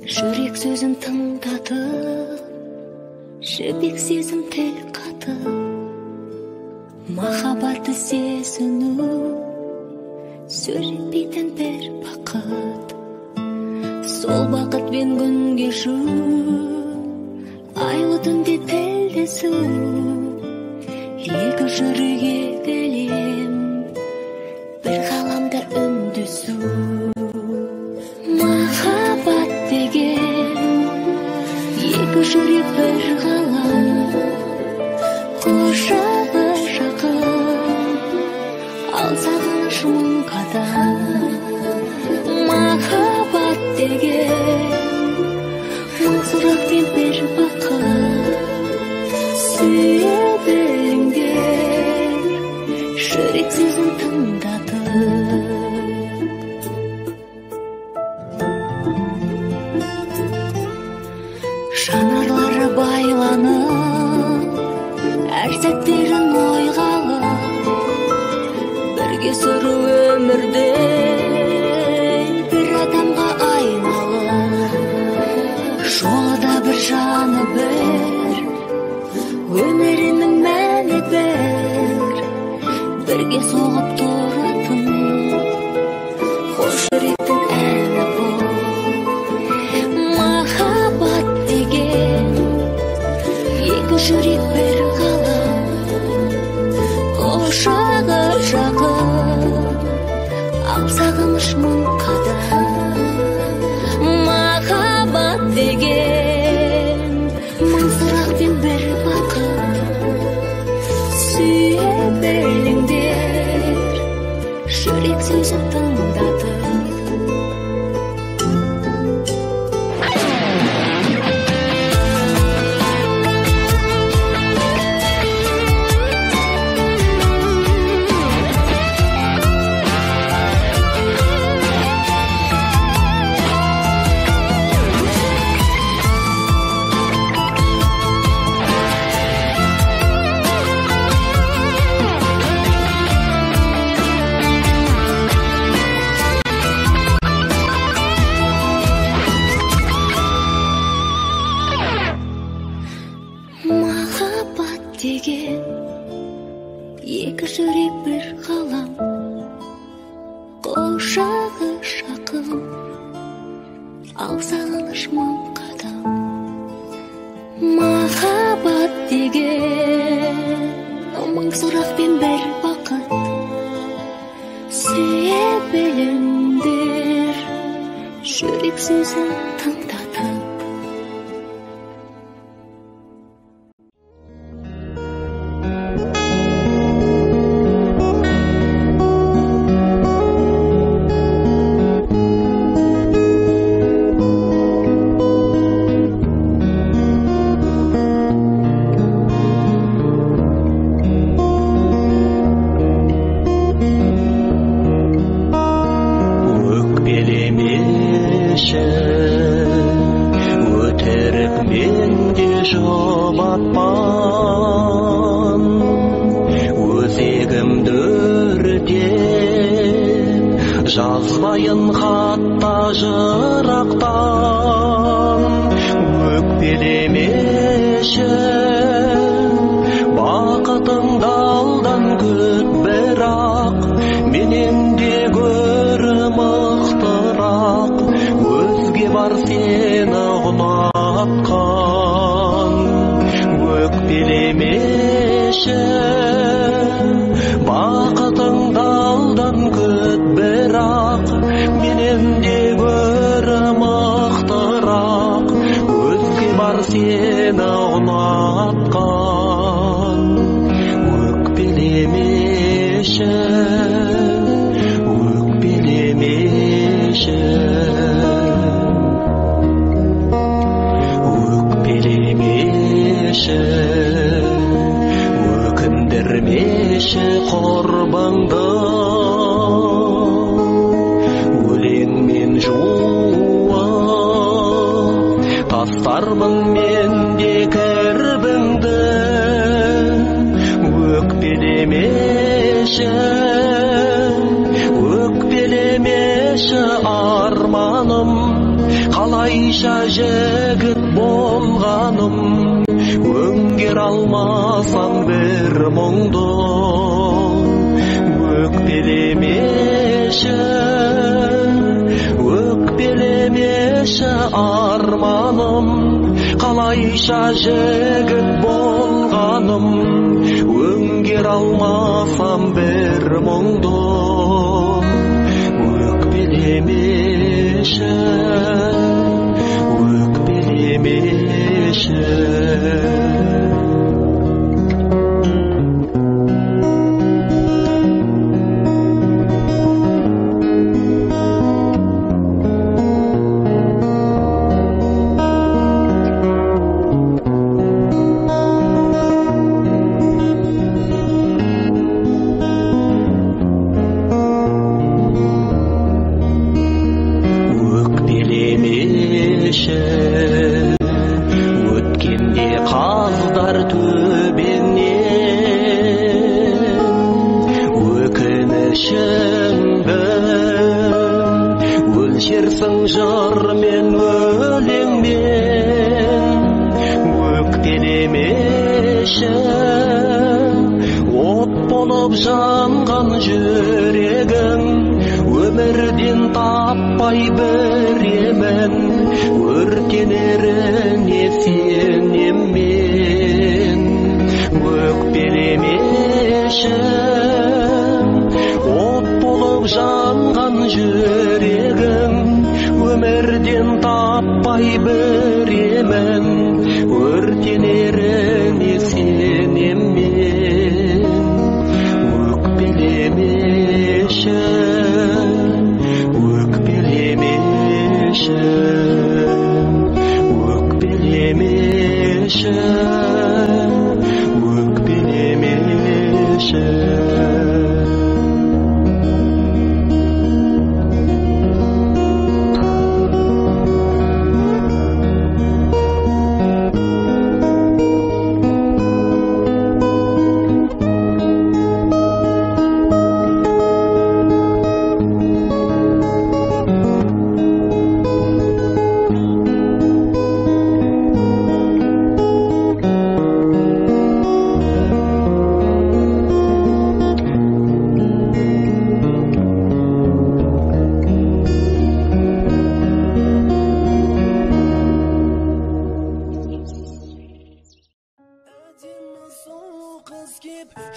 Жүрек сөзін тыңдатып, жібек сезім тіл қатып, махаббатты сезіну сөйлетпейтін бір бақыт. Сол бақытпен күн кешу, айлы түнде тілдесу, екі жүрек екі әлем, бір ғаламда үндесу. Махаббат деген екі жүрек бір ғалам, құшағы жақын, ал сағыныш мың қадам. Махаббат деген мың сұрақ пен бір бақыт, сүйе біліңдер жүрек сөзін тыңдатып. Жанарлары байланып, әр сәттерін ойға алып, бірге сүру өмірде бір адамға айналып. Жолы да бір жаны бір, өмірінің мәні бір, бірге соғып тұратын қос жүректің әні бұл. Махаббат деген екі жүрек бір ғалам, құшағы жақын, ал сағыныш мың қадам. Махаббат деген мың сұрақ пен бір бақыт, сүйе біліңдер жүрек сөзін тыңдатып. Махаббат деген екі жүрек бір ғалам, құшағы жақын, ал сағыныш мың қадам. Махаббат деген мың сұрақ пен бір бақыт, сүйе біліңдер жүрек сөзін тыңдатып. Өтірік менде жұбатпан, өзегімді өртеп жазбайын хатта жырақтан. Өкпелемеші бақытыңды алдан күт, бірақ менен де гөрі мықтырақ өзге бар сені ұнатқан. Өкпелемеші бақытыңды алдан күт, бірақ менен де гөрі мықтырақ өзге бар сені ұнатқан. Өкпелемеші, өкпелемеші, өкпелемеші, өкіндірмеші құрбыңды, өлеңмен жуып тастармын мен де кірбіңді. Өкпелемеші, өкпелемеші арманым, қалайша жігіт болғаным, өңгер алмасам бір мұңды. Өкпелемеші арманым, қалайша жігіт болғаным, өңгер алмасам бір мұңды. Өкпелемеші өткенде қаздар төбеннен өкінішіңді өлшерсің жырмен өлеңмен. Өкпелемеші от болып жанған жүрегің, өмірден таппай біремен, өртенеріне сенем мен. Өкпелемеші от болып жанған жүрегім, өмірден таппай біремен, өртенеріне сенем мен. Өкпелемеші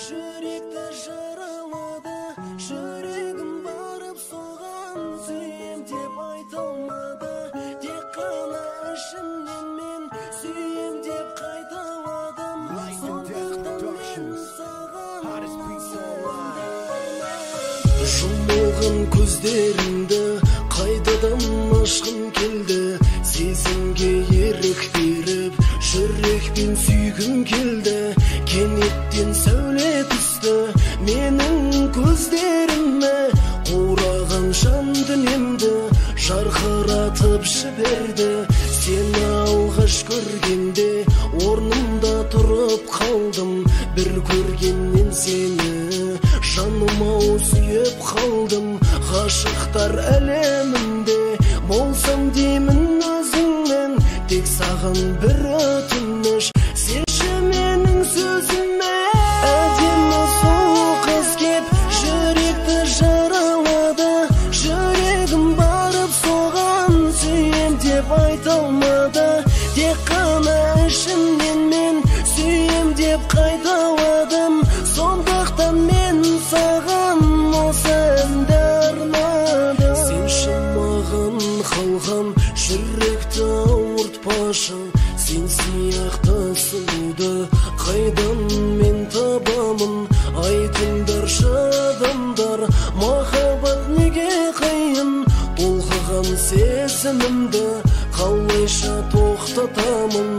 жүректі жаралады, жүрегім барып соған сүйем деп айта алмады. Тек қана ішімнен мен сүйем деп қайталадым, сондықтан мен саған жұмылған көздеріңді қайтадан ашқым келді. Сезімге ерік беріп жүрекпен сүйгім келді. Кенеттен сәуле түсті менің көздеріме, қураған жан дүниемді жарқыратып жіберді. Сені алғаш көргенде орнымда тұрып қалдым, бір көргеннен сені жаныма сүйіп қалдым. Ғашықтар әлемінде болсам деймін өзіңнен, тек саған бір өтініш, сенші менің сөзіме. Әдемі сұлу қыз кеп жүректі жаралады, жүрегім барып соған сүйем деп айта алмады. Тек қана ішімнен мен сүйем деп қайталадым, сондықтан мен саған осы әнді арнадым. Сенші маған қалған жүректі ауыртпашы, сен сияқты сұлуды қайдан мен табамын? Айтыңдаршы адамдар, махаббат неге қиын? Толқыған сезімімді қалайша тоқтатамын?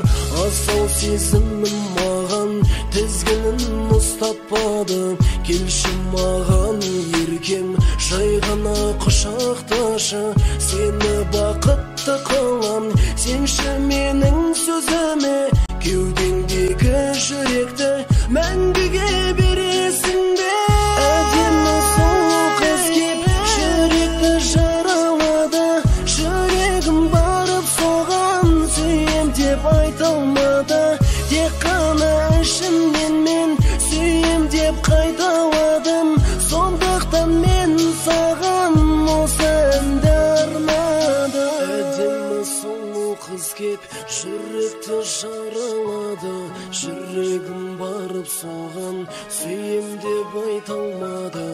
Асау сезімім маған тізгінін ұстатпады. Келші маған еркем, жай ғана құшақташы, сені бақытты қылам. Сенші менің сөзіме, кеудеңдегі жүректі мәңгіге бересің бе? Әдемі сұлу қыз кеп жүректі жаралады, жүрегім барып деп жүректі жаралады. Жүрегім барып соған сүйем деп айта алмады.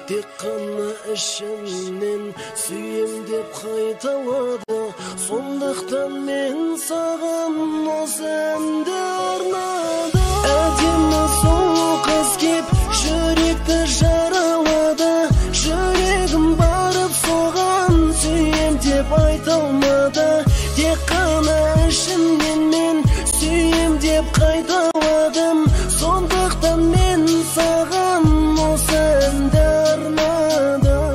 Тек қана ішімнен сүйем деп қайталады. Сондықтан мен саған осы әнді арнадым. Әдемі сұлу қыз кеп жүректі жаралады. Жүрегім барып соған сүйем деп айта алмады. Тек қана ішімнен мен сүйем деп қайталадым. Сондықтан мен саған осы әнді арнадым.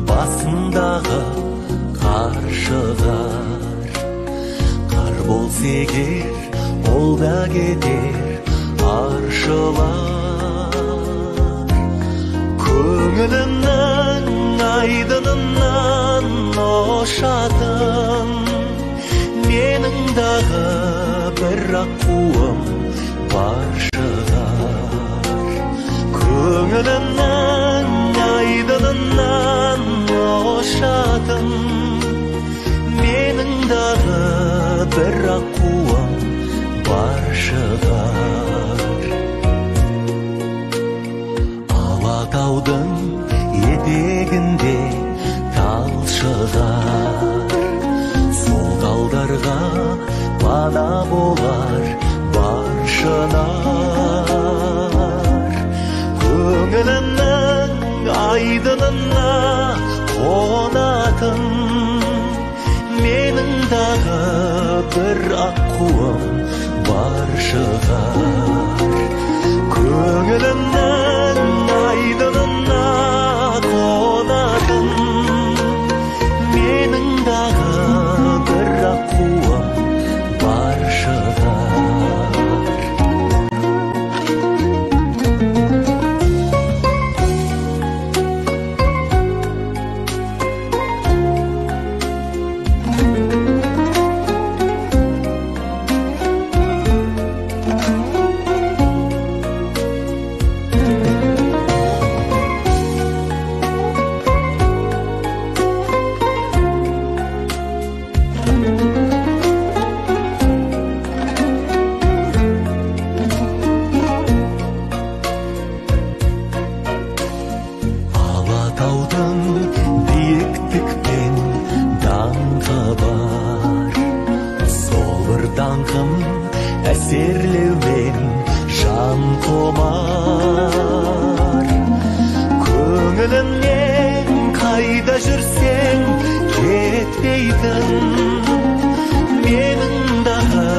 басындағы қар шығар. Қар болса егер, ол да кетер аршылар. Көңілімнің айдынынан ошатын, менің дағы бір аққуым бар шығар. Көңілімнің айдынынан ошатын, менің дағы бір аққуым бар шығар. Алатаудың етегінде тал шығар, сол талдарға пана болар бар шынар. Көңілімнің айдынына қонатын, менің дағы бір аққуым бар шығар. Көңілімнің айдынына қонатын, менің дағы бір аққуым бар шығар. Алатаудың биіктікпен даңқы бар, сол бір даңқым әсерлеумен жан құмар. Көңілімнен қайда жүрсең кетпейтін, менің дағы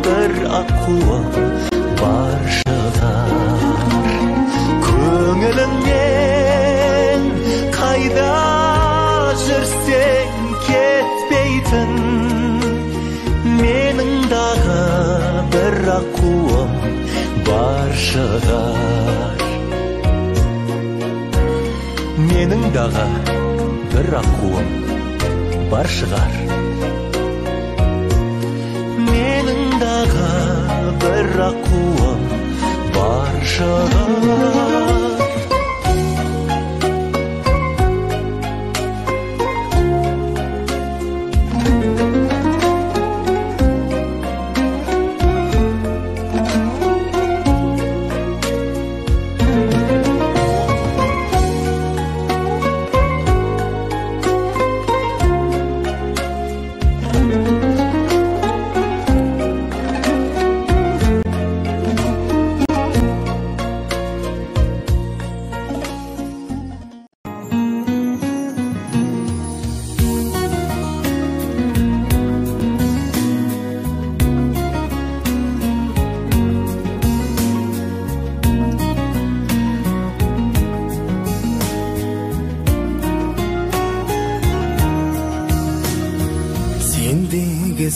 бір аққуым бар шығар. Көңілімнен қайда жүрсең кетпейтін, менің дағы бір аққуым бар шығар. Менің дағы бір аққуым бар шығар. Менің дағы бір аққуым бар шығар.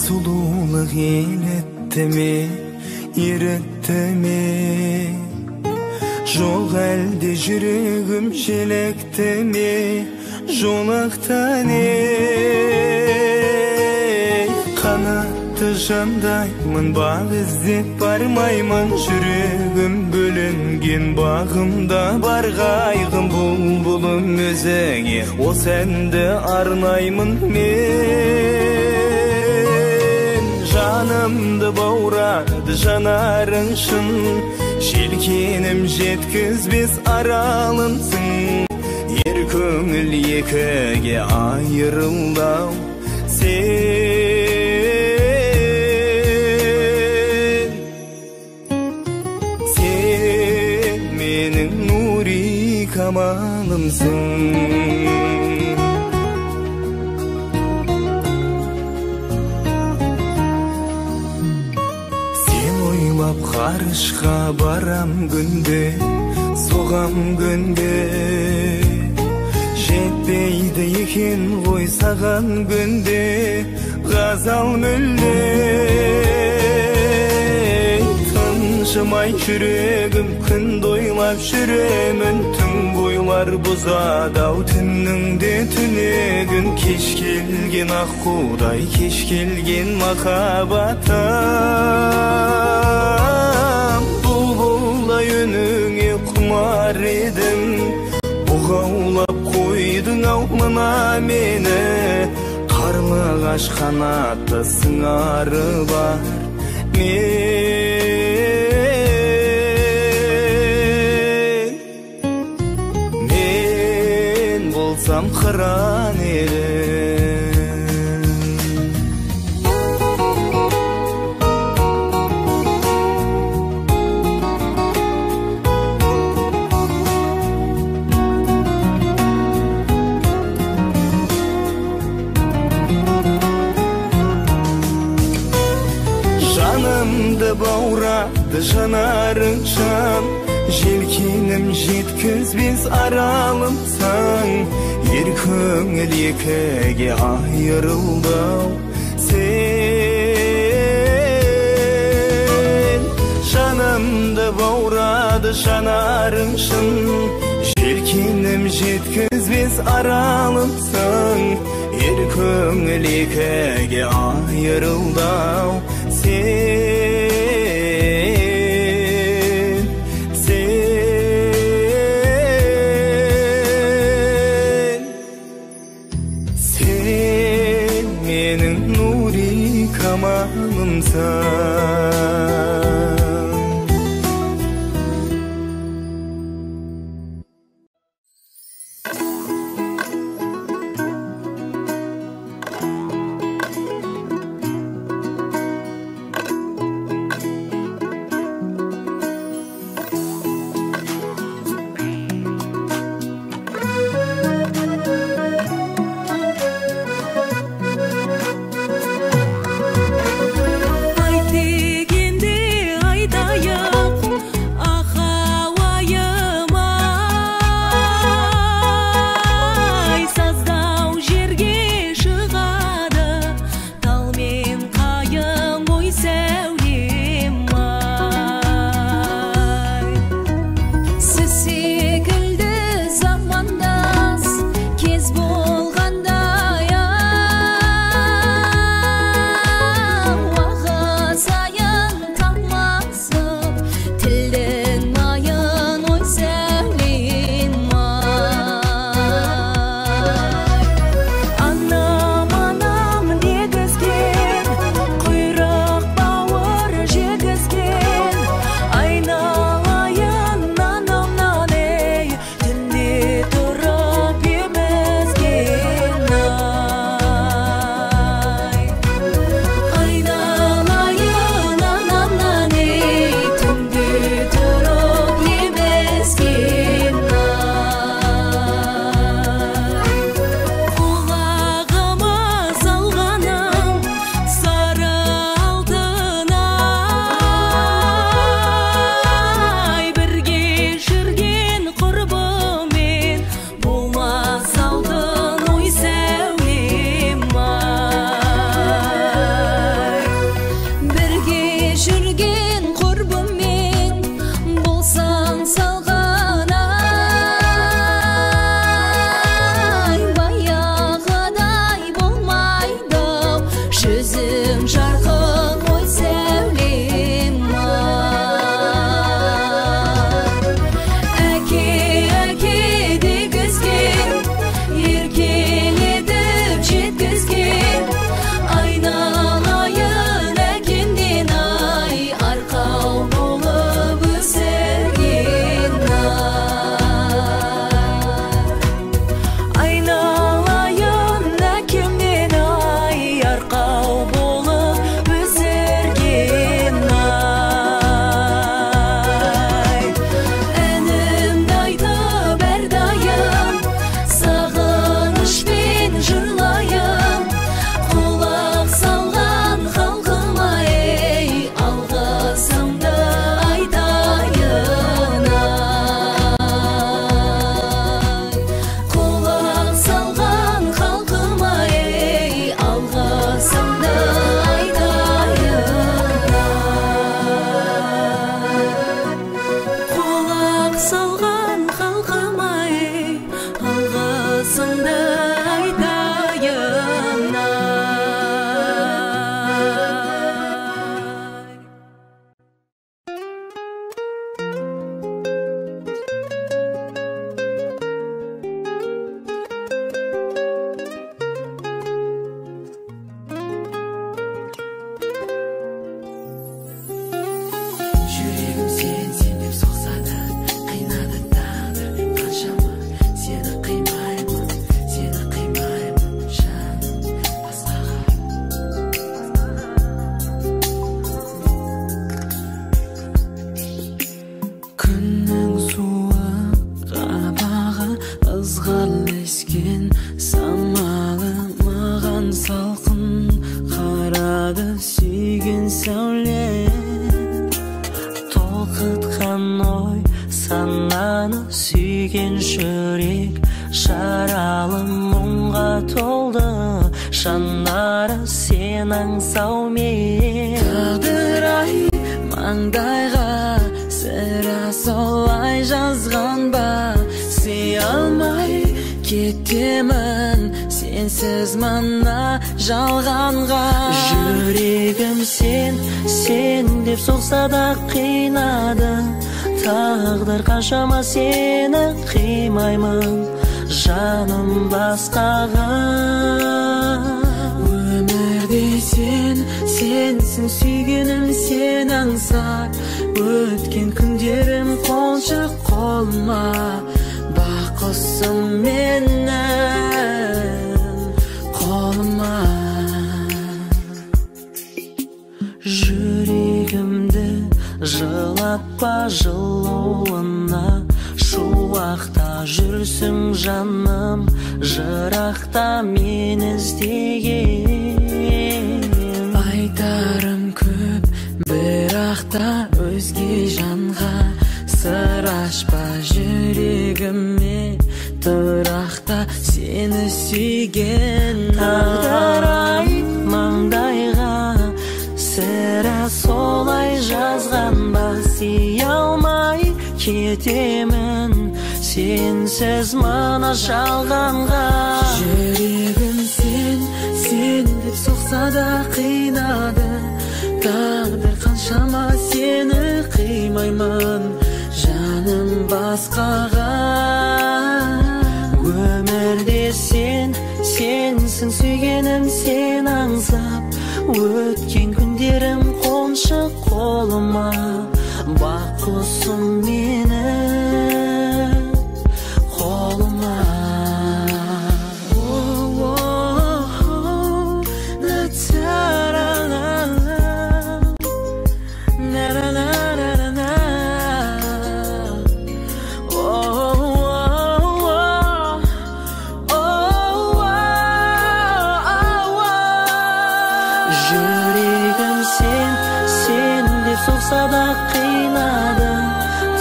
sululuk eğletti mi, eretti mi? Жол әлде жүрегім желекті ме, жолақтан қанатты жандаймын, баг іздеп бармаймын, жүрегім бөлінген бағымда бар қайғым, бұлбұлым өзіңе осы әнді арнаймын мен. Жанымды баурады жанарың шын, желкенім жеткізбес аралымсың. Ер көңіл екіге айырылдау сен менің нури камалымсың. Қарышқа барам күнде, соғам күнде, жетпейді екен ғой саған күнде ғазал мүлде. Тыншымай жүрегім күнді ойлап жүремін, түн бойлар бұзады-ау түннің де түнегін. Кеш келген аққудай, кеш келген махаббатым, бұлбұлдай үніңе құмар едім, бұғаулап қойдың-ау мына мені. Қарлығаш қанатты сыңары бар мен болсам қыран едім. Жанымды баурады жанарың жан, желкенім жеткізбес аралымсың. Ер көңіл екіге айырылдау сен. Жанымды баурады жанарың шын, желкенім жеткізбес аралымсың. Ер көңіл екіге айырылдау сен менің нури камалымсың. аяқ салған халқыма-ай, алғысымды айтайын ай. Жүрегім сен деп соқса да, қинады тағдыр қаншама. Сені қимаймын, жаным басқаға. Күннің суық қабағы ызғарлескен самалы маған салқын қарады сүйген сәуле. Толқытқан ой сананы сүйген жүрек жаралы мұңға толды, жанары сен аңсаумен. Тағдыр-ай маңдайға сірә солай жазған ба, сүй алмай кетемін сенсіз мына жалғанға. Жүрегім сен деп соқса да қинады, тағдыр қаншама сені қимаймын, жаным басқаға. Өмірде сенсің сүйгенім, сен аңсап өткен күндерім қоншы қолыма. Бақ құсым менің қолыма. Жүрегімді жылатпа жылуына, шуақта жүрсің жаным, жырақта мен іздеген. Айтарым көп, бірақ та өзге жанға сыр ашпа. Жүрегіме тұрақта сені сүйген. Тағдыр-ай маңдайға сірә солай жазған ба, сүй алмай кетемін сенсіз мына жалғанға. Жүрегім сен деп соқса да қинады, тағдыр қаншама сені қимаймын, жаным басқаға. Өмірде сенсің сүйгенім, сен аңсап өткен күндерім қоншы қолыма. Бақ құсым менің қолыма. Жүрегім сен деп соқса да қинады,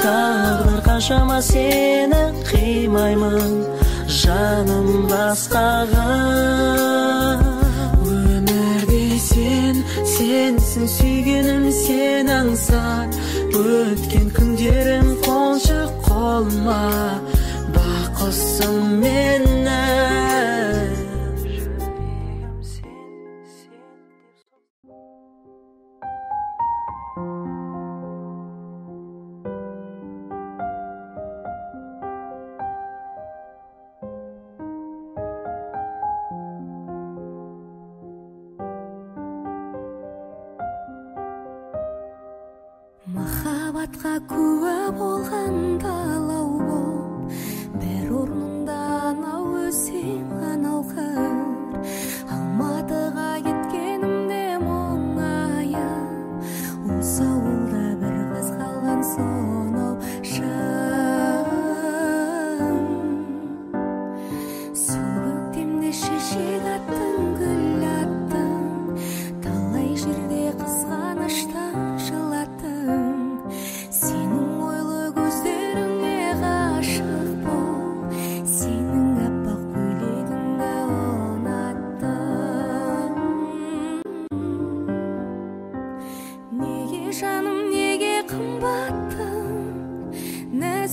тағдыр қаншама сені қимаймын, жаным басқаға. Өмірде сенсің сүйгенім, сен аңсап өткен күндерім қоншы қолыма. Бақ құсым менің. Махаббатқа куә болған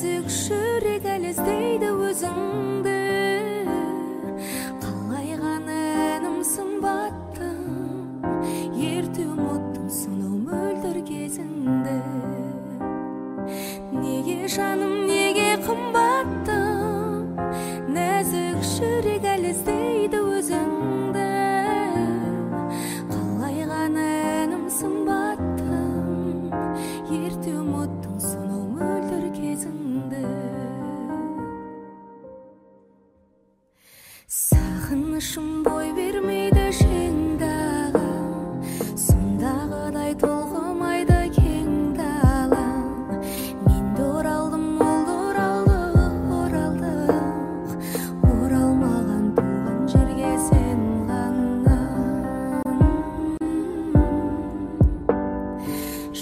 нәзік жүрек әлі іздейді өзіңді. Қалай ғана әнім сымбаттым, ерте ұмыттым сонау мөлдір кезіңді. Неге жаным, неге қымбаттым, нәзік жүрек әлі іздейді өзіңді. Қалай ғана әнім сымбаттым, ерте ұмыттың сонау мөлдір кезіңді. Сағынышым бой бермейді шеңдағы, сондағыдай толқымайды кең далам. Мен де оралдым, ол оралдық, оралмаған туған жерге сен ғана.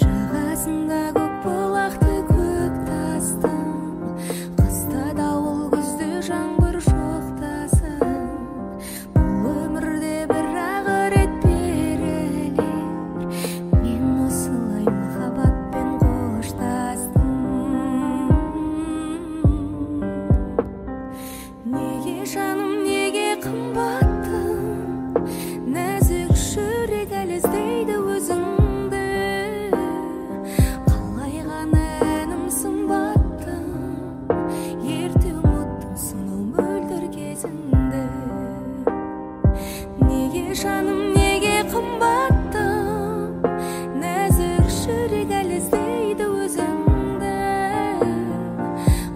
Жағасында көк бұлақты көк тастың, қыста дауыл күзде жаңбыр жоқтасын. Бұл өмірде бір-ақ рет берілер, мен осылай махаббатпен қоштастым. Неге жаным, неге қымбаттым, нәзік жүрек әлі іздейді өзіңді. Қалай ғана әнім сымбаттым, ерте ұмыттың сонау мөлдір кезіңді. Неге жаным, неге қымбаттым, нәзік жүрек әлі іздейді өзіңді.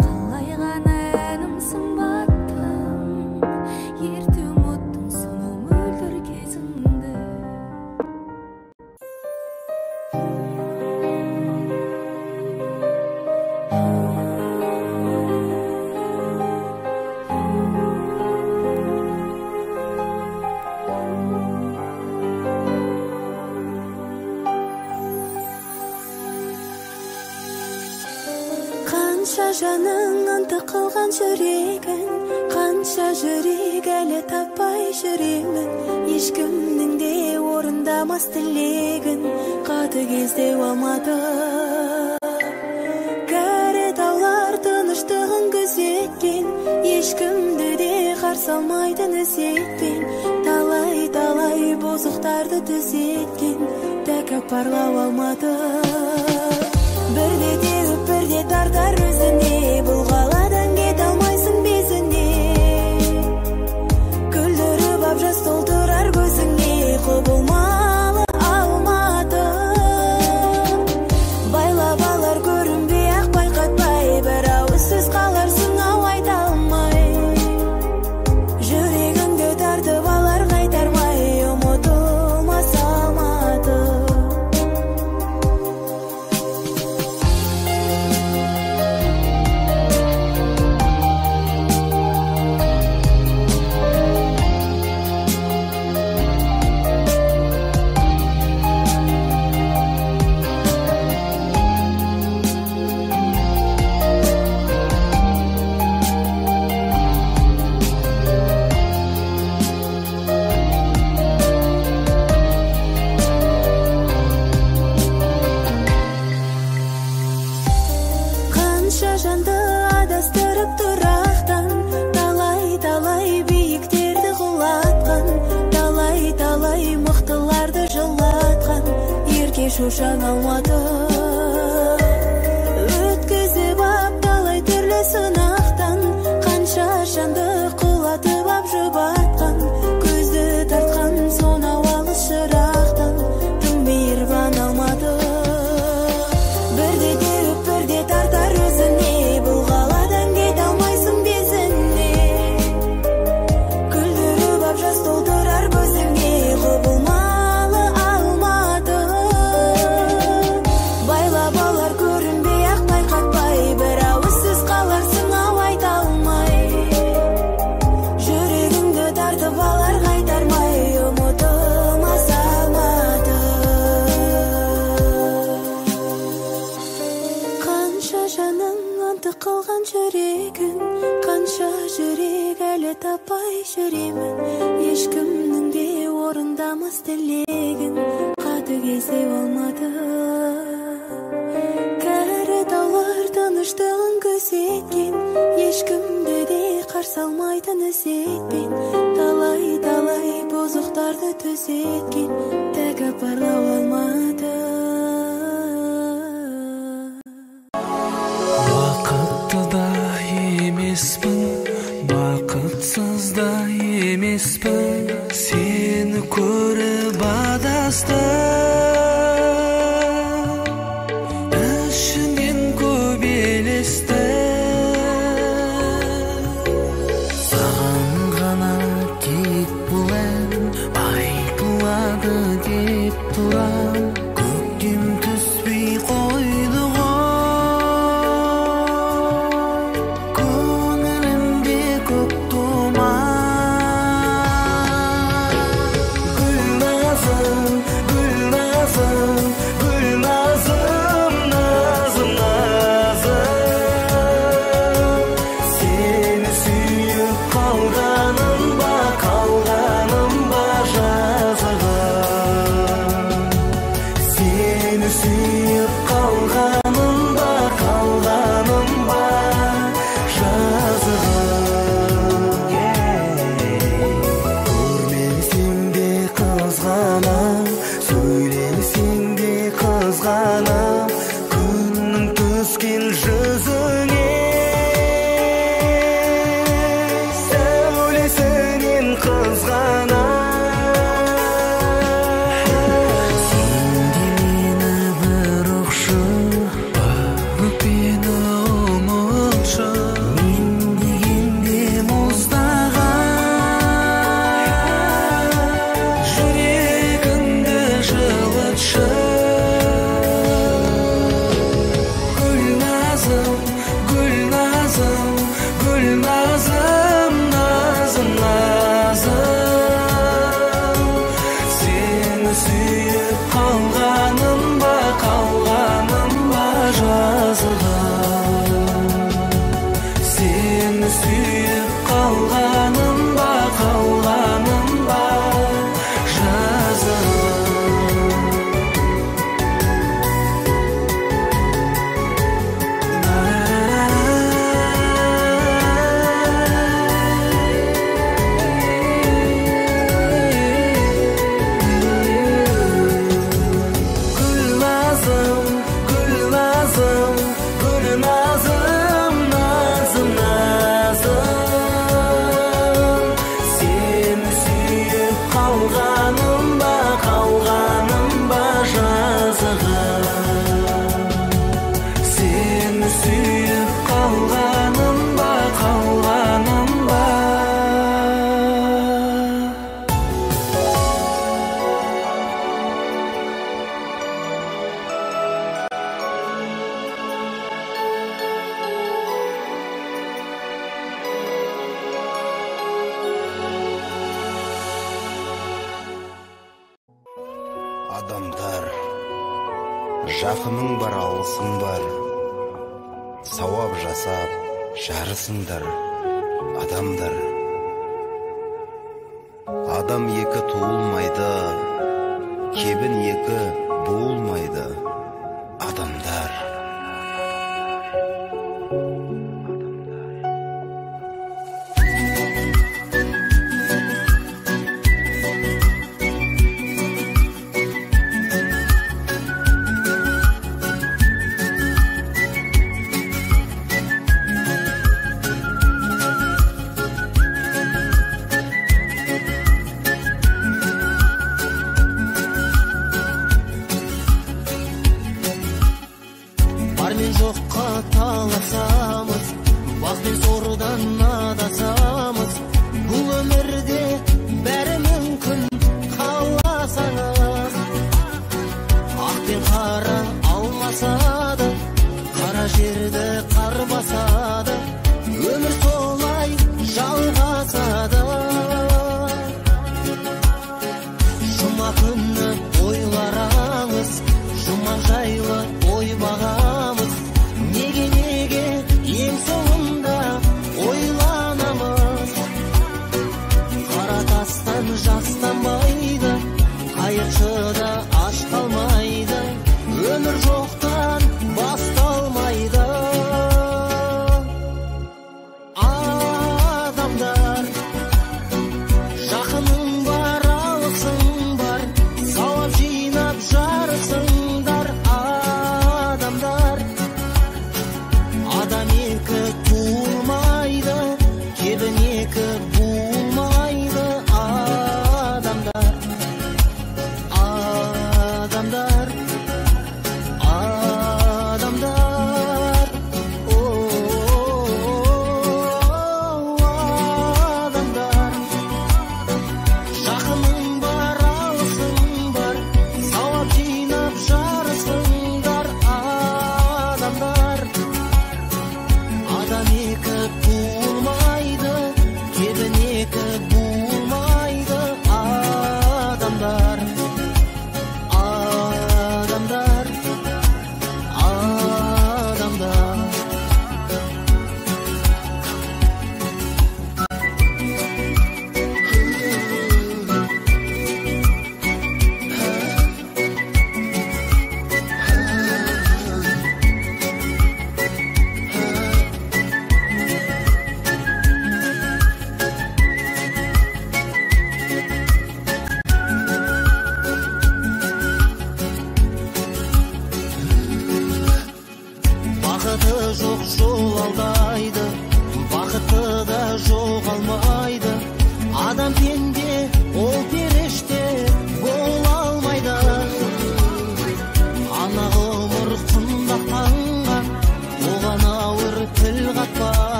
Қалай ғана әнім сымбаттым, ерте ұмыттың сонау мөлдір кезіңді. Қанша жаның ынтық қылған жүрегін, қанша жүрек әлі таппай жүремін. Ешкімнің де орындамас тілегін, қатыгездеу алмады. Кәрі таулар тыныштығын күзеткен, ешкімді де қарсы алмайтын ізетпен. Талай бұзықтарды түзеткен, тәкаппарлау алмады. Бірде теуіп бірде тартар өзіне, бұл қаладан кете алмайсың безіне. Күлдіріп ап жас толтырар көзіңе, құбылмалы алматы. Байлап алар көрінбей ақ байқатпай, бір ауыз сөз қаларсың ау айта алмай. Жүрегіңді тартып алар қайтармай, ұмытылмас алматы. Қанша жанды адастырып тұрақтан, талай биіктерді құлатқан, талай мықтыларды жылатқан, ерке шошаң алмады. Өткізіп ап талай түрлі сынақтан, қанша жанды құлатып ап жұбатқан, көзді тартқан сонау алыс шырақтан, тым мейірбан алмады. Бірде теуіп бірде тартар өзіне, бұл қаладан кете алмайсың безіне. Күлдіріп ап жас толтырар көзіңе, құбылмалы алматы. Байлап алар көрінбей ақ байқатпай, бір ауыз сөз қаларсың ау айта алмай. Жүрегіңді тартып алар қайтармай, ұмытылмас алматы. Қанша жаның ынтық қылған жүрегін, қанша жүрек әлі таппай жүремін. Ешкімнің де орындамас тілегін, қатыгездеу алмады. Кәрі таулар тыныш тыныштығын көзеткен, ешкімді де қарсы алмайтын ізетпен, талай бұзықтарды төзеткен, тәкаппарлау алмады. Бақытты да емеспін, бақытсыз да емеспін, сені көріп адастым. Ішінен көп елесті, саған ғана тек бұл ән айтылады деп тұрам. Көктем түспей қойды ғой, көңілімде көк тұман. Гүлназым, гүлназым, гүлназым, назым, назым, сені сүйіп қалғаным ба жазығым, сені сүйіп қалғаным ба жазығым. Көрмесең де қызғанам, сөйлесең де қызғанам, күннің түскен жүзіңе сәулесінен қызғанам. Сен де мені бір ұқшы, өкпені ұмытшы, мен дегенде мұздаған жүрегіңді жылытшы. Гүлназым, гүлназым, гүлназым, назым, назым, сені сүйіп қалғаным ба жазығым, сені сүйіп қалғаным ба жазығым. Гүлназым, гүлназым, гүлназым, назым, назым, сені сүйіп қалғаным ба жазығым, сені сүйіп қалғаным ба Адамдар, жақының бар, алысың бар, сауап жасап жарысыңдар. Адамдар, адам екі туылмайды, кебін екі буылмайды. Адамдар,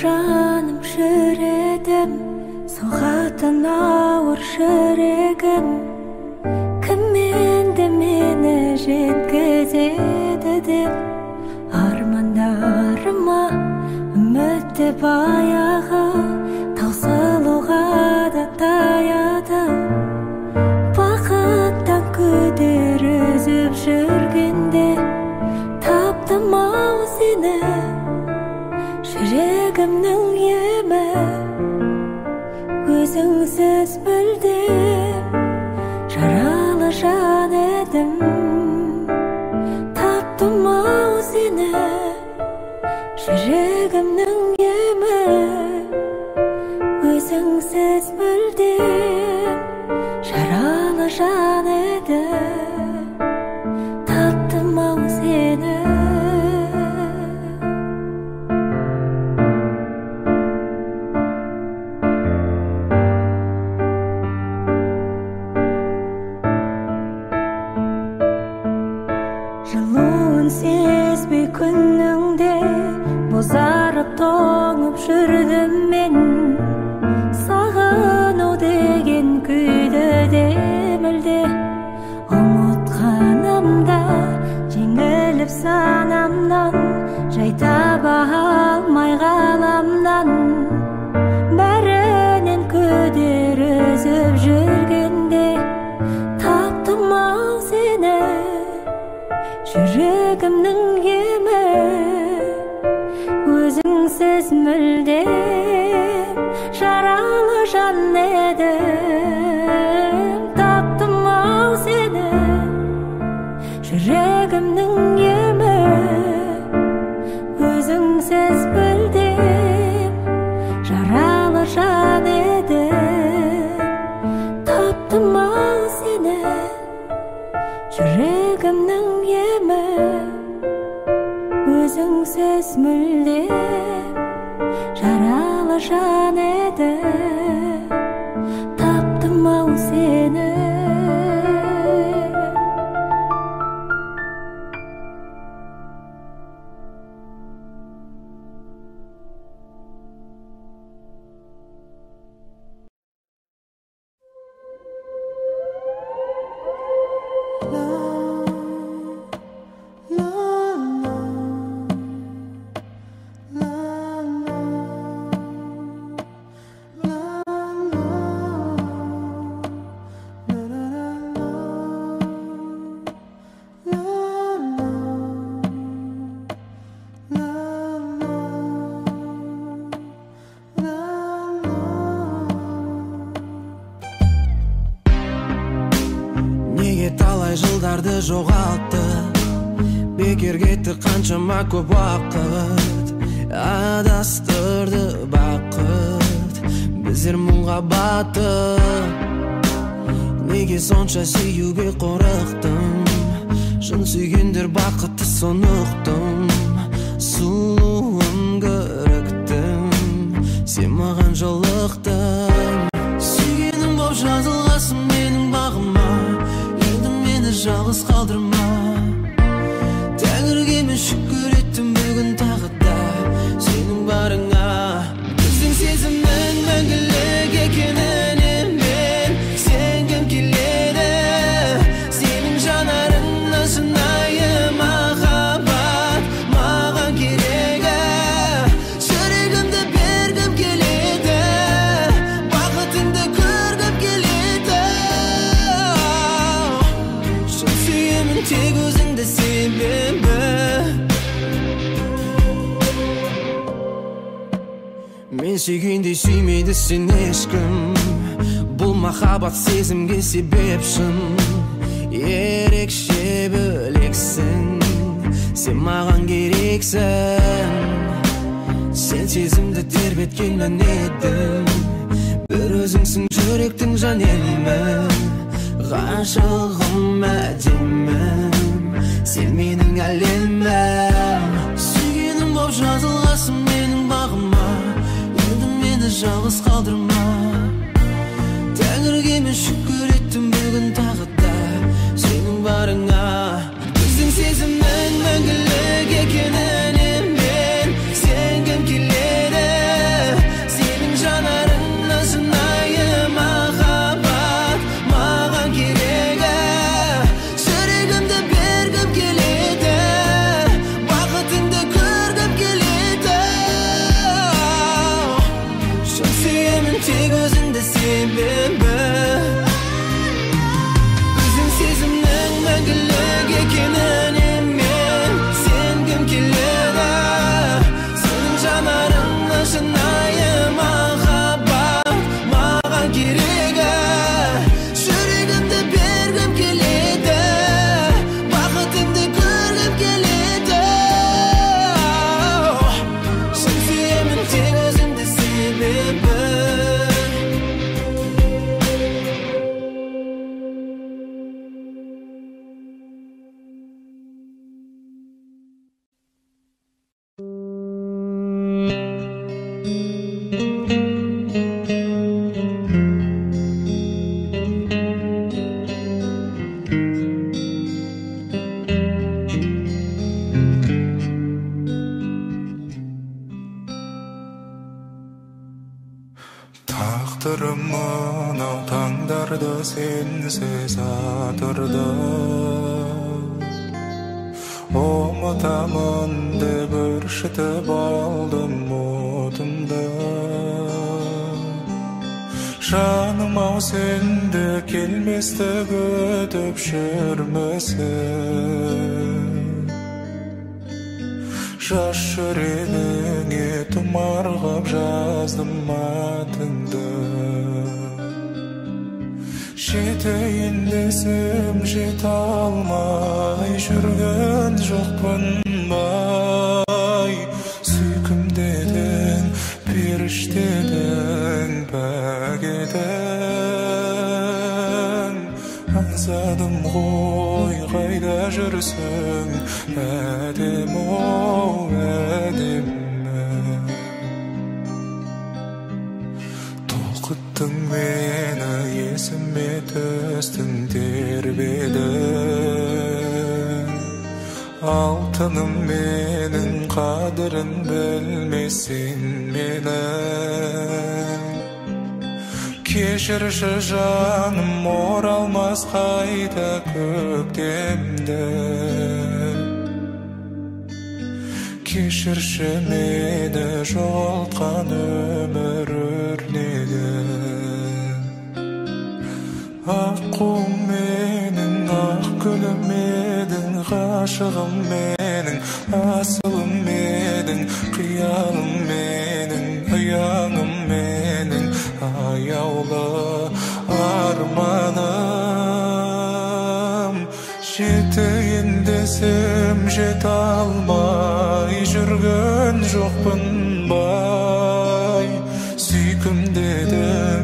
Жаным шіредім, соғатын ауыр жүрегім, кім енді мені жеткізеді деп армандарыма үмітті баяғы таусылуға да таяды. Бақыттан күдер үзіп жүргенде таптым-ау сені, жүрегімнің емі. Өзіңсіз мүлдем жаралы жан едім. Таптым-ау сені, жүрегімнің емі. Өзіңсіз мүлдем жаралы жан едім. Таптым-ау сені. Bozarıp toңup жүрдüm мен Сағыну деген күйді демілде Ұмытқанымда жеңіліп санамнан Жай таба алмай ғаламнан Бәрінен көдер үзіп жүргенде Таптым-ау сені жүрегімнің емі Өзіңсіз мүлдем жаралы жан едім Таптым-ау сені жүрегімнің емі Өзіңсіз мүлдем жаралы жан едім Таптым-ау сені жүрегімнің емі Өзіңсіз мүлдем жаралы жан едім Таптым-ау сені Жылдарды жоғалтты Бекер кетті қаншама көп уақыт Адастырды бақыт Біздер мұңға батып Неге сонша сүюге қорықтым Шын сүйгендер бақытты сонықты Сұлуым көріктім Сен маған жолықтың Сүйгенім боп жазылғасың менің бағыма Жалғыз қалдырма Тәңірге мен шүкір еттім бүгін тағы да Сенің барыңа Біздің сезімнің мәңгілік екеніне мен сенгім келеді Сенің жанарыңнан шынайы махаббат маған керегі Жүрегімді бергім келеді Бақытыңды көргім келеді Тек өзіңді себебі Мен сүйгендей сүймейді сен ешкім Бұл махаббат сезімге себепшін Ерекше бөлексің Сен маған керексің Сен сезімді тербеткен мен едім Бір өзіңсің жүректің жан елімі Ғашығым әдемім Сен менің әлемім Сүйгенім боп жазылғасың менің бағыма Енді мені жалғыз қалдырма Тәңірге мен шүкір еттім бүгін тағы да Сенің барыңа Біздің сезімнің мәңгілік екеніне мен сенгім келеді Сенің жанарыңнан шынайы махаббат маған керегі Жүрегімді бергім келеді Бақытыңды көргім келеді Шын сүйемін тек өзіңді себебі Taqdırımın o tangdarda sensiz atırdı. Omutamın deb ürşitip aldım modumda. Жаным-ау сенде келместі күтіп жүрмесін. Жас жүрегіңе тұмарғап жаздым атыңды. Жетейін десем жете алмай жүрген жоқпын бай. Сүйкімдедің, періштедің, пәк едің. Аңсадым ғой қайда жүрсің, әдем-оу әдемі. Толқыттың мені, есіме түстің тербедің. Алтыным менің, қадірін білмесең менің. Кешірші жаным, оралмас қайта көктемді. Кешірші мені, жоғалтқан өмір өрнегін. Аққуым менің, ақ гүлім едің, ғашығым менің, асылым едің, қиялым менің, аяңым менің, аяулы арманым. Жетейін десем жете алмай жүрген жоқпын бай. Сүйкімдедің,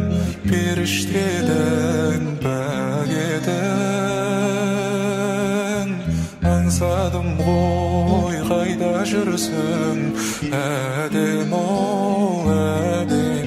періштедің, пәк едің. Аңсадым ғой қайда жүрсің, әдем-оу әдемі.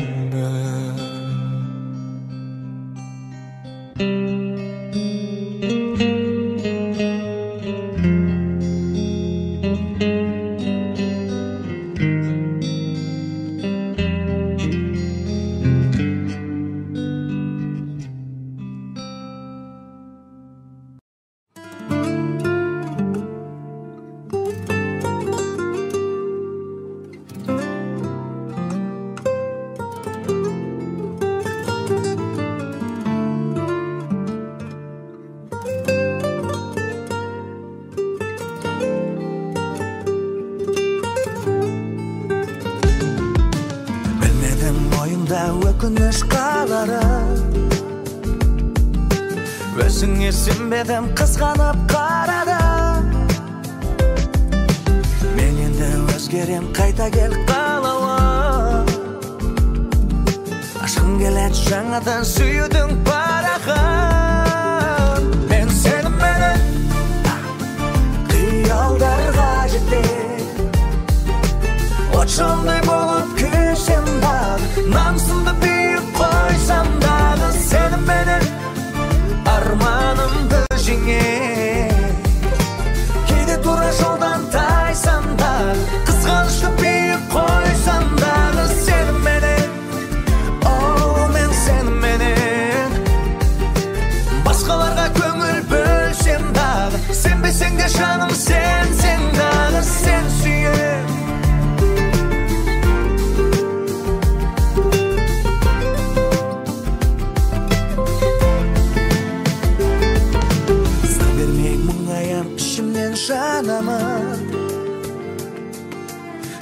Өкініш қалары, өзіңе сенбедім, қызғанып қарады. Мен енді өзгерем, қайта кел қалауы. Ашқым келеді жаңадан сүйудің парағын. Мен сеніменен қиялдарға жетем, от жалдай болып күйсем дағы, намысымды бүйіп қойсам дағы. Сеніменен арманымды жеңе, кейде тура жолдан тайсам дағы, қызғанышты бүйіп қойсам дағы. Сеніменен, оу мен сеніменен басқаларға көңіл бөлсем дағы, сенбесең де жаным сенсең дағы. Сен сүйем,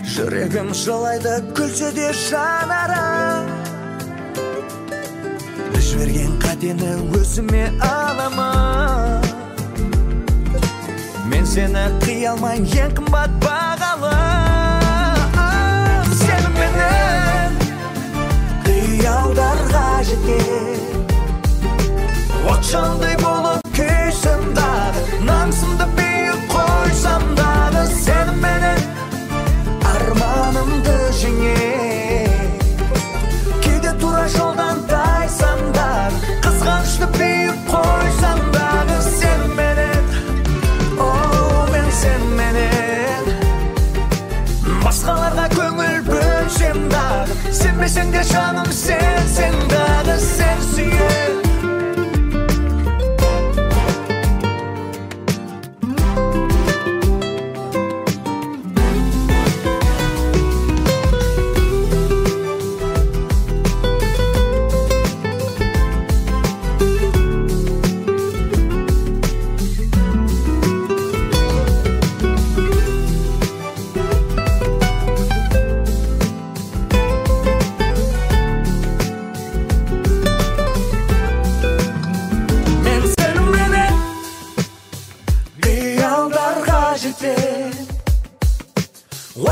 жүрегім жылайды, күлсе де жанары. Жіберген қатені өзіме аламын. Мен сені қия алмайын, ең қымбат бағалы. Сеніменен қиялдарға жетем, от жалдай болып күйсем дағы, намысымды бүйіп қойсам дағы. Сеніменен арманымды жеңе, кейде тура жолдан тайсам дағы, қызғанышты бүйіп қойсам дағы. Сеніменен, оу мен сеніменен басқаларға көңіл бөлсем дағы, Sevmesen de canım sen daha sen süye.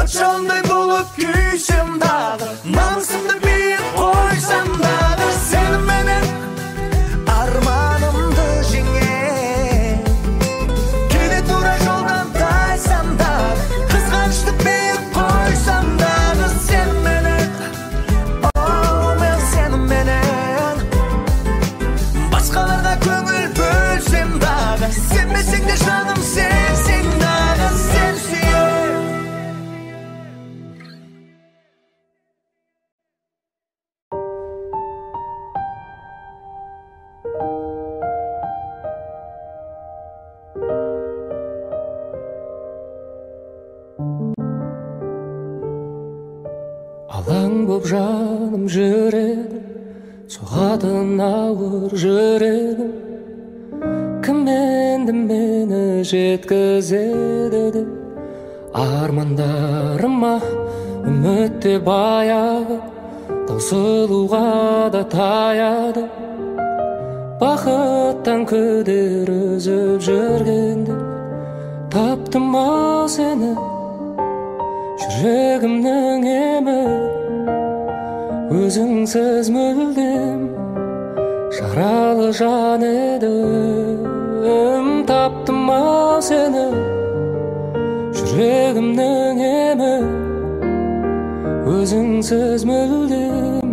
Uçanday bulup küysem dağı, namsımda bir koysam dağı. Sen benim armanımdı jenge, kele tura joldan taysam dağı. Kızgançlı bir koysam dağı. Sen benim, oh ben senin benim. Başkalarına köngül bölsem dağı. Sevmesin de canım sensin dağı. Sen süye. Алаң боп жаным жүрегім, соғатын ауыр жүрегім. Кім енді мені жеткізеді деп армандарыма үмітте баяғы, таусылуға да таяды. Бақыттан күдер үзіп жүргенде таптым ау сені, жүрегімнің емі. Өзіңсіз мүлдем жаралы жан едім. Таптым ау сені, жүрегімнің емі. Өзіңсіз мүлдем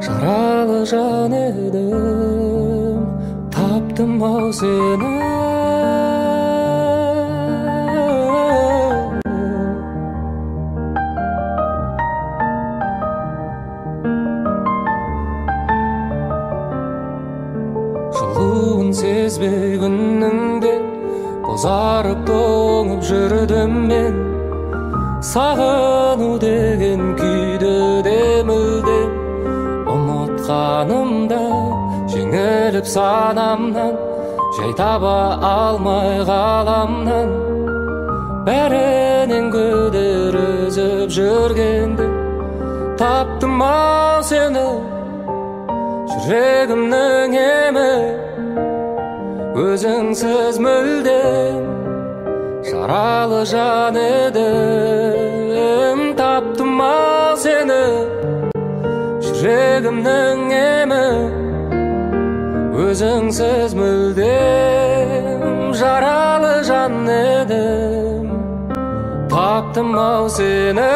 жаралы жан едім. Таптым ау сені. Сезбей күніңде бозарып тоңып жүрдім мен. Сағыну деген күйді де мүлдем ұмытқанымда, жеңіліп санамнан, жай таба алмай ғаламнан. Бәрінен күдер үзіп жүргенде таптым ау сені, жүрегімнің емі. Өзіңсіз мүлдем жаралы жан едім. Таптым ау сені, жүрегімнің емі. Өзіңсіз мүлдем жаралы жан едім. Таптым ау сені.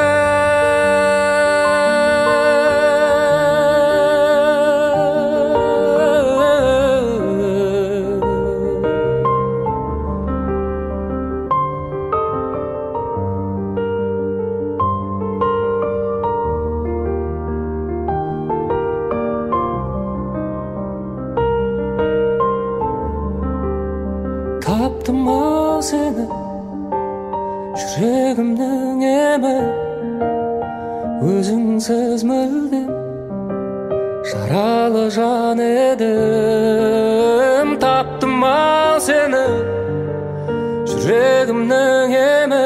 Таптым ау сені, жүрегімнің емі. Өзіңсіз мүлдем жаралы жан едім. Таптым ау сені, жүрегімнің емі.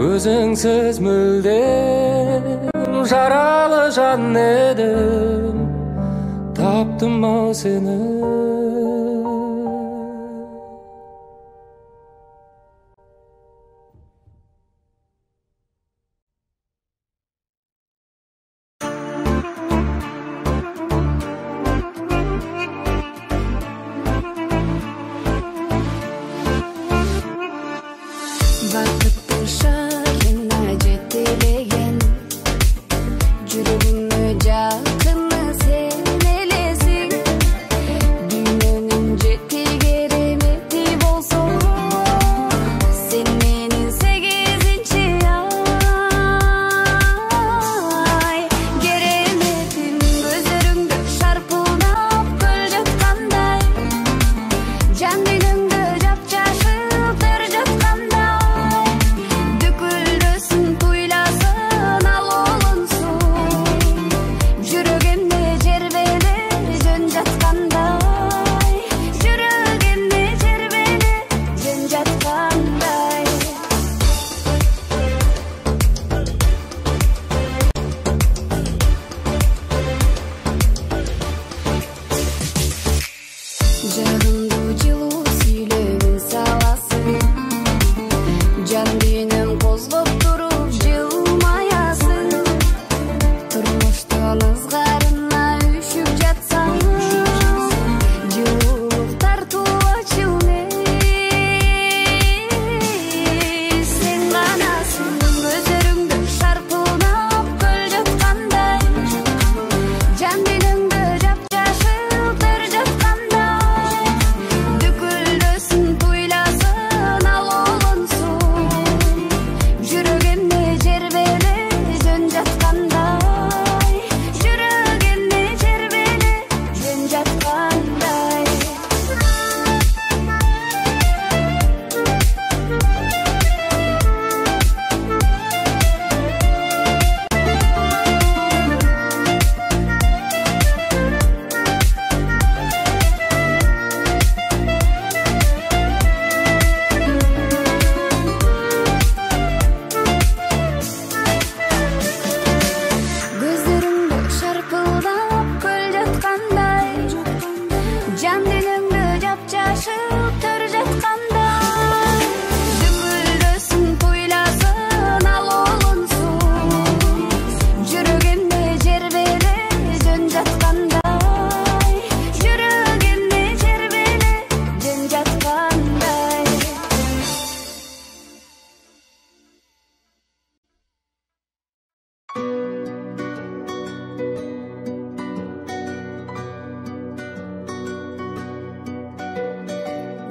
Өзіңсіз мүлдем жаралы жан едім. Таптым ау сені. Бақытты шағына жетелеген, жүрегімнің жақыны сен елесің. Дүйменің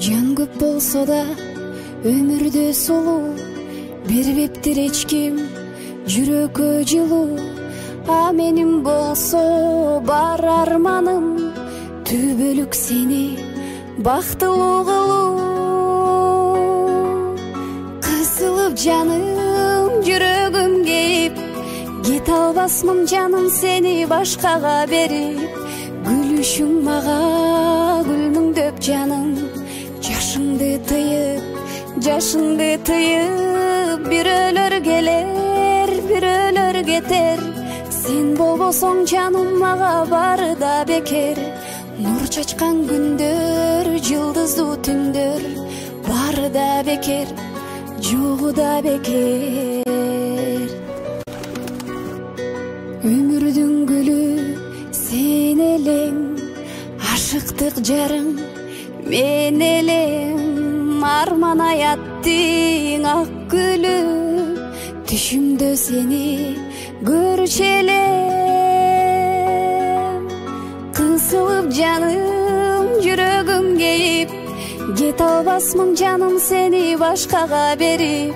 Жан көп болсо да өмүрдө сулуу, бербептир эч ким жүрөккө жылуу. А менин болсо бар арманым, түбөлүк сени бактылуу кылуу. Кысылып жаным, жүрөгүм кейип, кете албасмын жаным сени башкага берип. Гүлүшүң мага гүлмүңдөп жаным, жашыңды тыйып, бирөөлөр келер, бирөөлөр кетер. Сен болбосоң жаным мага бары да бекер. Нур чачкан күндөр, жылдыздуу түндөр, бары да бекер, жогу да бекер. Өмүрдүн гүлү сен элең, ашыктык жарың мен элем. Арман аяттың ак гүлү, түшүмдө сени көрчү элем. Кысылып жаным, жүрөгүм кейип, кете албасмын жаным сени башкага берип.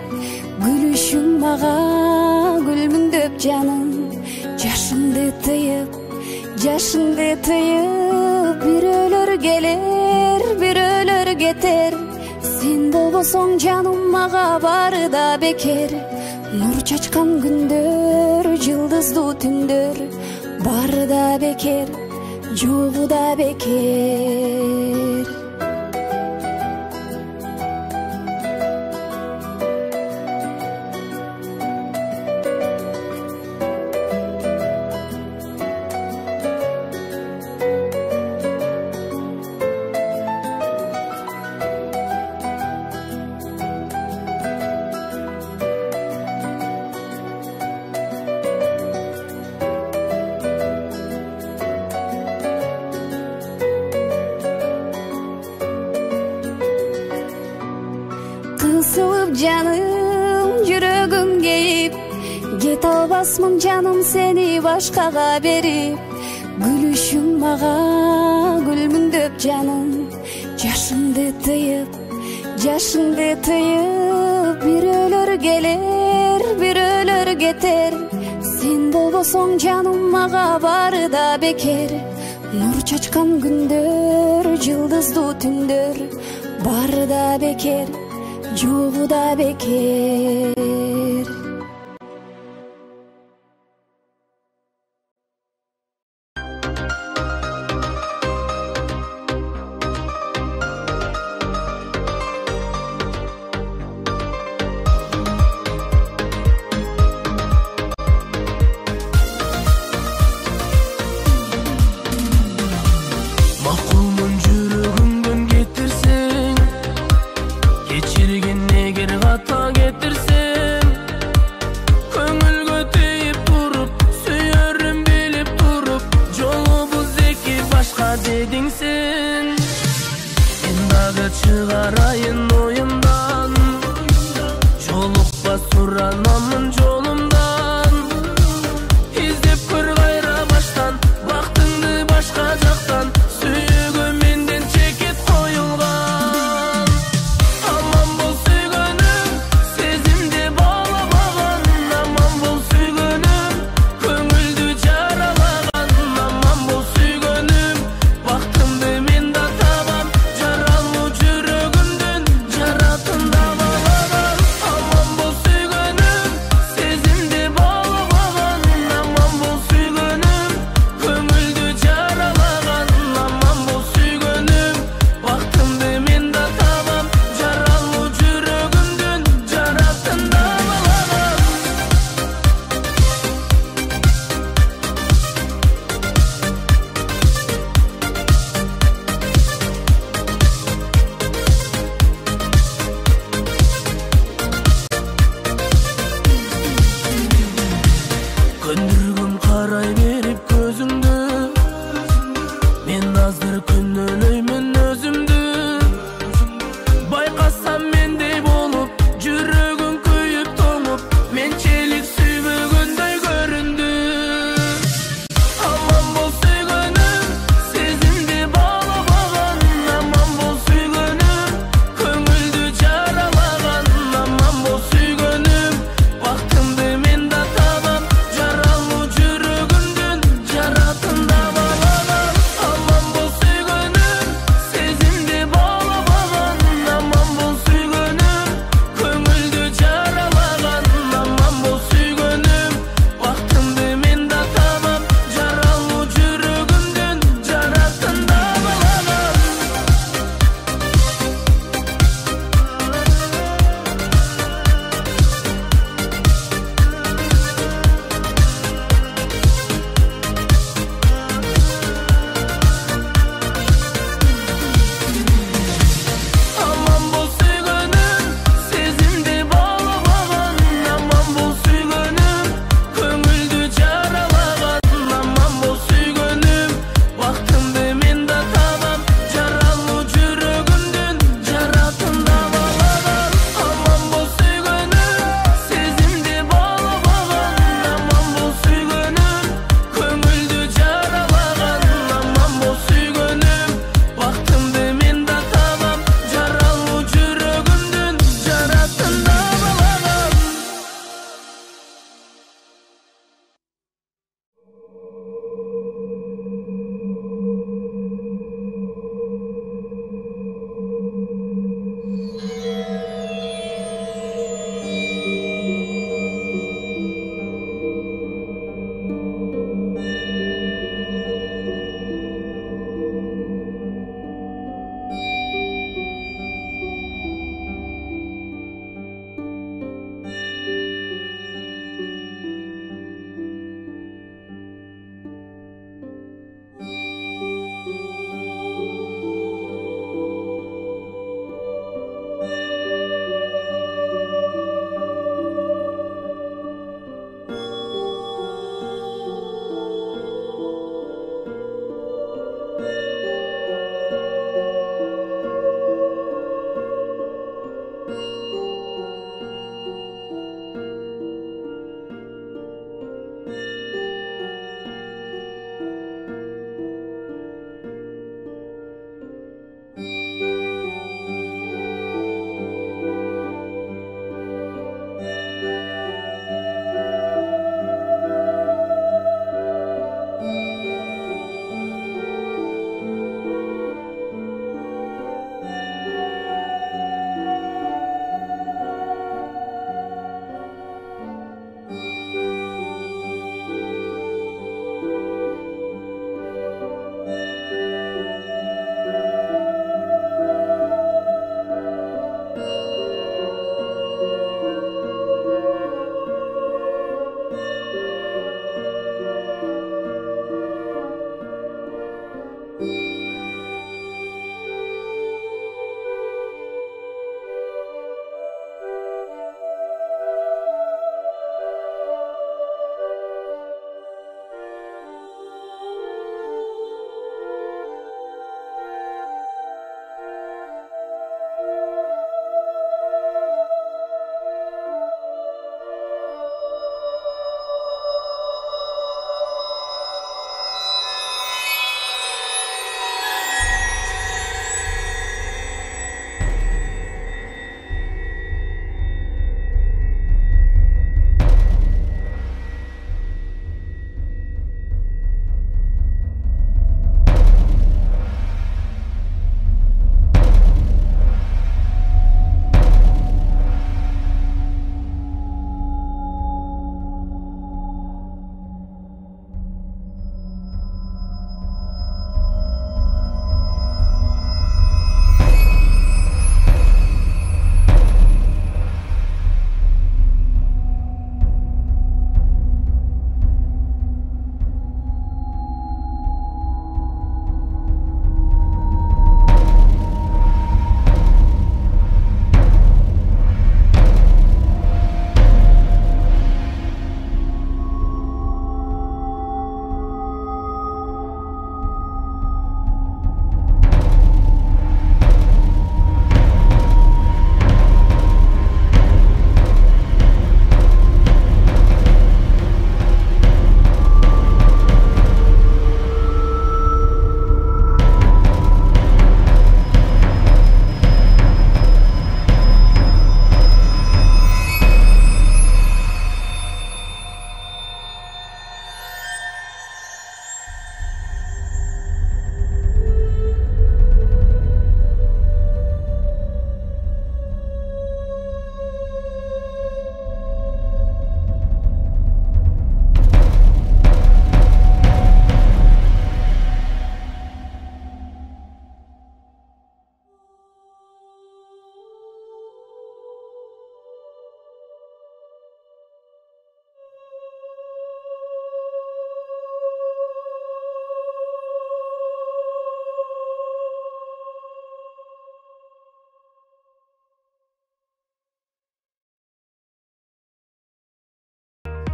Гүлүшүң мага гүлмүңдөп жаным, жашыңды тыйып, бирөөлөр келер, бирөөлөр кетер. Сен болбосоң жаным мага бары да бекер. Нур чачкан күндөр, жылдыздуу түндөр, бары да бекер, жогу да бекер. Кысылып жаным, жүрөгүм кейип, кете албасмын жаным сени башкага берип. Гүлүшүң мага гүлмүңдөп жаным, жашыңды тыйып, бирөөлөр келер, бирөөлөр кетер. Сен болбосоң жаным мага бары да бекер. Нур чачкан күндөр, жылдыздуу түндөр, бары да бекер, жогу да бекер. Макулмун жүрөгүмдөн кетирсең, кечирген эгер ката кетирсең, көңүлгө тийип туруп, сүйөрүм билип туруп, жолубуз эки башка дедиң сен. Мен дагы чыгарайын оюмдан, жолукпа суранамын жолумдан. Издеп көр кайра баштан, бактыңды башка жактан, сүйүүгө менден чекит коюлган. Аман бол сүйгөнүм, сезимди баалаган. Аман бол сүйгөнүм, көңүлдү жаралаган. Аман бол сүйгөнүм, бактымды мен да табам, жаралуу жүрөгүмдүн жаратын табалаган. Аман бол сүйгөнүм, сезимди баалаган. Аман бол сүйгөнүм, көңүлдү жаралаган. Аман бол сүйгөнүм, бактымды мен да табам, жаралуу жүрөгүмдүн жаратын табалаган. Көндүргүм карай берип көзүңдү, мен аздыр күнөөлөймүн өзүмдү. Байкасам мендей болуп, жүрөгүң күйүп тоңуп, менчелик сүйбөгөндөй көрүндү. Аман бол сүйгөнүм, сезимди баалаган. Аман бол сүйгөнүм,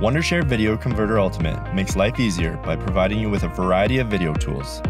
Wondershare Video Converter Ultimate makes life easier by providing you with a variety of video tools.